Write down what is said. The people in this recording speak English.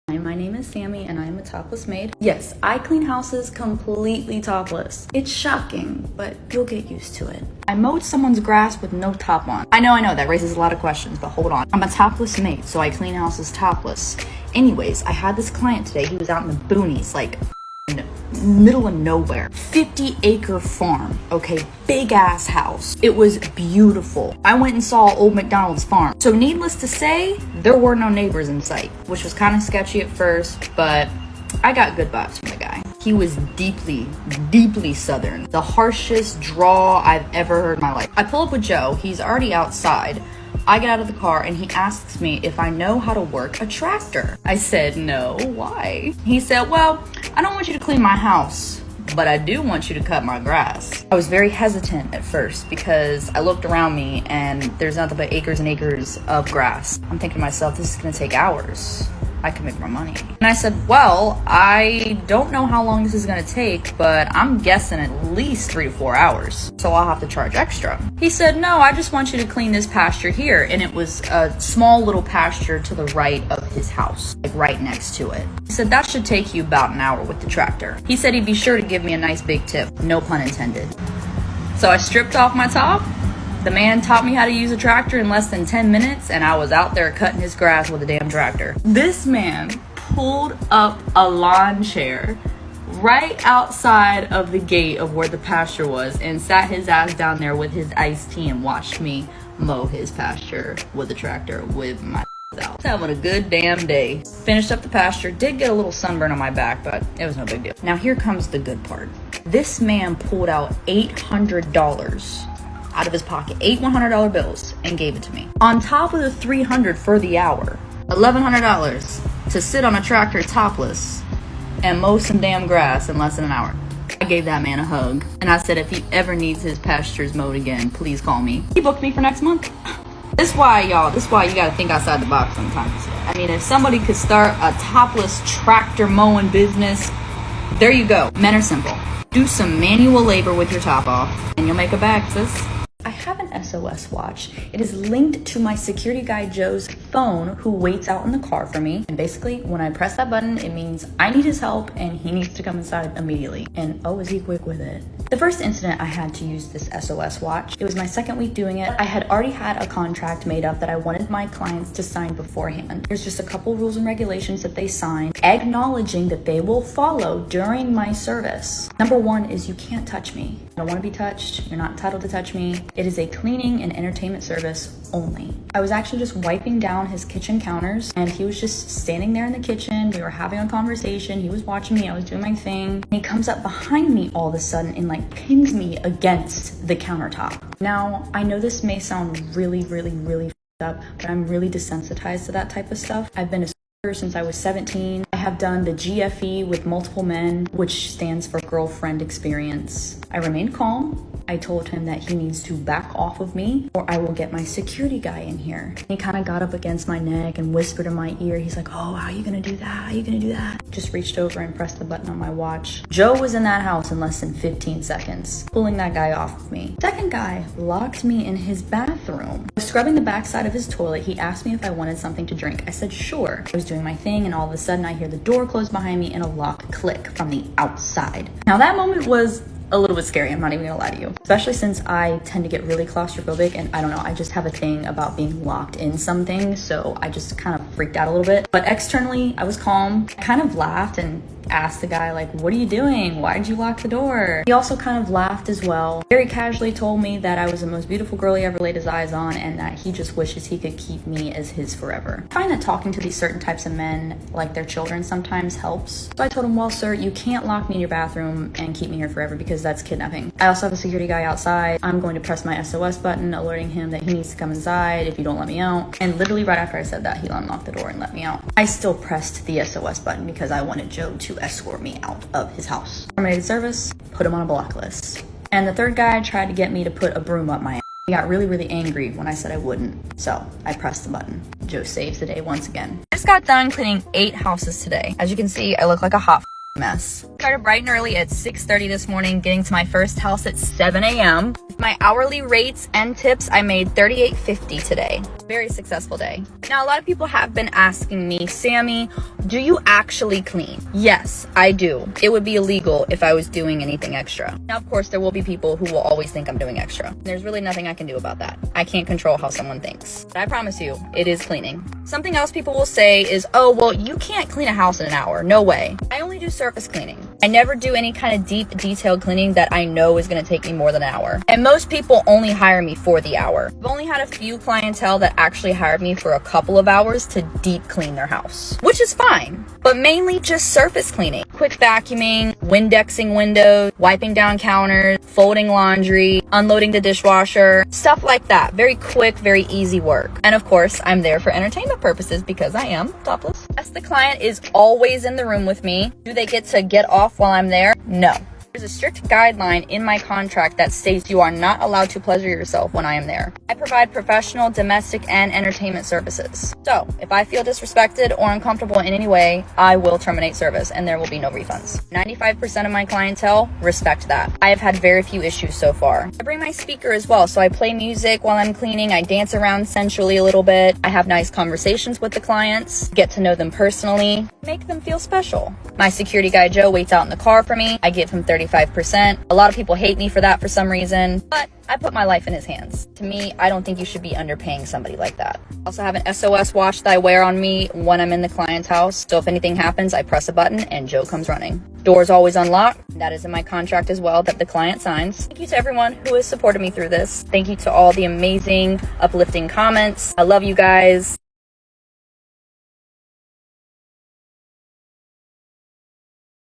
Hi, my name is Sammy and I am a topless maid. Yes, I clean houses completely topless. It's shocking, but you'll get used to it. I mowed someone's grass with no top on. I know, that raises a lot of questions, but hold on. I'm a topless maid, so I clean houses topless. Anyways, I had this client today. He was out in the boonies, like middle of nowhere. 50-acre farm, okay, big ass house. It was beautiful. I went and saw old McDonald's farm. So needless to say, there were no neighbors in sight, which was kind of sketchy at first, but I got good vibes from the guy. He was deeply Southern. The harshest drawl I've ever heard in my life. I pull up with Joe. He's already outside. I get out of the car and he asks me if I know how to work a tractor. I said, no, why? He said, well, I don't want you to clean my house, but I do want you to cut my grass. I was very hesitant at first because I looked around me and there's nothing but acres and acres of grass. I'm thinking to myself, this is gonna take hours. I can make more money. And I said, well, I don't know how long this is gonna take, but I'm guessing at least 3 to 4 hours. So I'll have to charge extra. He said, no, I just want you to clean this pasture here. And it was a small little pasture to the right of his house, like right next to it. He said, that should take you about an hour with the tractor. He said he'd be sure to give me a nice big tip, no pun intended. So I stripped off my top. The man taught me how to use a tractor in less than 10 minutes, and I was out there cutting his grass with a damn tractor. This man pulled up a lawn chair right outside of the gate of where the pasture was and sat his ass down there with his iced tea and watched me mow his pasture with a tractor with my out. Having a good damn day. Finished up the pasture, did get a little sunburn on my back, but it was no big deal. Now here comes the good part. This man pulled out $800 out of his pocket, 8 $100 bills, and gave it to me. On top of the $300 for the hour, $1,100 to sit on a tractor topless and mow some damn grass in less than an hour. I gave that man a hug, and I said if he ever needs his pastures mowed again, please call me. He booked me for next month. This is why you gotta think outside the box sometimes. I mean, if somebody could start a topless tractor mowing business, there you go. Men are simple. Do some manual labor with your top off, and you'll make a bag, sis. I have an SOS watch. It is linked to my security guy Joe's phone, who waits out in the car for me. And basically, when I press that button, it means I need his help and he needs to come inside immediately. And oh, is he quick with it. The first incident I had to use this SOS watch, it was my second week doing it. I had already had a contract made up that I wanted my clients to sign beforehand. There's just a couple rules and regulations that they sign, acknowledging that they will follow during my service. Number 1 is you can't touch me. I don't want to be touched. You're not entitled to touch me. It is a cleaning and entertainment service only. I was actually just wiping down his kitchen counters and he was just standing there in the kitchen. We were having a conversation. He was watching me. I was doing my thing. And he comes up behind me all of a sudden and like pins me against the countertop. Now, I know this may sound really up, but I'm really desensitized to that type of stuff. I've been a since I was 17. I have done the GFE with multiple men, which stands for girlfriend experience. I remained calm. I told him that he needs to back off of me or I will get my security guy in here. He kind of got up against my neck and whispered in my ear. He's like, oh, how are you gonna do that? How are you gonna do that? Just reached over and pressed the button on my watch. Joe was in that house in less than 15 seconds, pulling that guy off of me. Second guy locked me in his bathroom. I was scrubbing the backside of his toilet. He asked me if I wanted something to drink. I said, sure. I was doing my thing and all of a sudden I hear the door close behind me and a lock click from the outside. Now that moment was a little bit scary, I'm not even gonna lie to you. Especially since I tend to get really claustrophobic and I don't know, I just have a thing about being locked in something, so I just kind of freaked out a little bit. But externally, I was calm. I kind of laughed and asked the guy, like, what are you doing? Why did you lock the door? He also kind of laughed as well. Very casually told me that I was the most beautiful girl he ever laid his eyes on and that he just wishes he could keep me as his forever. I find that talking to these certain types of men like their children sometimes helps. So I told him, well, sir, you can't lock me in your bathroom and keep me here forever because that's kidnapping. I also have a security guy outside. I'm going to press my SOS button, alerting him that he needs to come inside if you don't let me out. And literally right after I said that, he unlocked the door and let me out. I still pressed the SOS button because I wanted Joe to escort me out of his house. Terminated service, put him on a block list. And the third guy tried to get me to put a broom up my ass. He got really angry when I said I wouldn't. So I pressed the button. Joe saves the day once again. I just got done cleaning 8 houses today. As you can see, I look like a hot mess. Started bright and early at 6:30 this morning, getting to my first house at 7 a.m. With my hourly rates and tips, I made $38.50 today. Very successful day. Now, a lot of people have been asking me, Sammy, do you actually clean? Yes, I do. It would be illegal if I was doing anything extra. Now, of course, there will be people who will always think I'm doing extra. There's really nothing I can do about that. I can't control how someone thinks. But I promise you, it is cleaning. Something else people will say is, oh, well, you can't clean a house in an hour. No way. I only do surface cleaning. I never do any kind of deep, detailed cleaning that I know is going to take me more than an hour. And most people only hire me for the hour. I've only had a few clientele that actually hired me for a couple of hours to deep clean their house, which is fine, but mainly just surface cleaning. Quick vacuuming, Windexing windows, wiping down counters, folding laundry, unloading the dishwasher, stuff like that. Very quick, very easy work. And of course, I'm there for entertainment purposes because I am topless. Yes, the client is always in the room with me. Do they get to get off while I'm there? No. There's a strict guideline in my contract that states you are not allowed to pleasure yourself when I am there. I provide professional, domestic, and entertainment services. So, if I feel disrespected or uncomfortable in any way, I will terminate service and there will be no refunds. 95% of my clientele respect that. I have had very few issues so far. I bring my speaker as well, so I play music while I'm cleaning. I dance around sensually a little bit. I have nice conversations with the clients, get to know them personally, make them feel special. My security guy Joe waits out in the car for me. I give him 35%. A lot of people hate me for that for some reason, but I put my life in his hands. To me, I don't think you should be underpaying somebody like that. I also have an SOS watch that I wear on me when I'm in the client's house. So if anything happens, I press a button and Joe comes running. Doors always unlocked. That is in my contract as well that the client signs. Thank you to everyone who has supported me through this. Thank you to all the amazing, uplifting comments. I love you guys.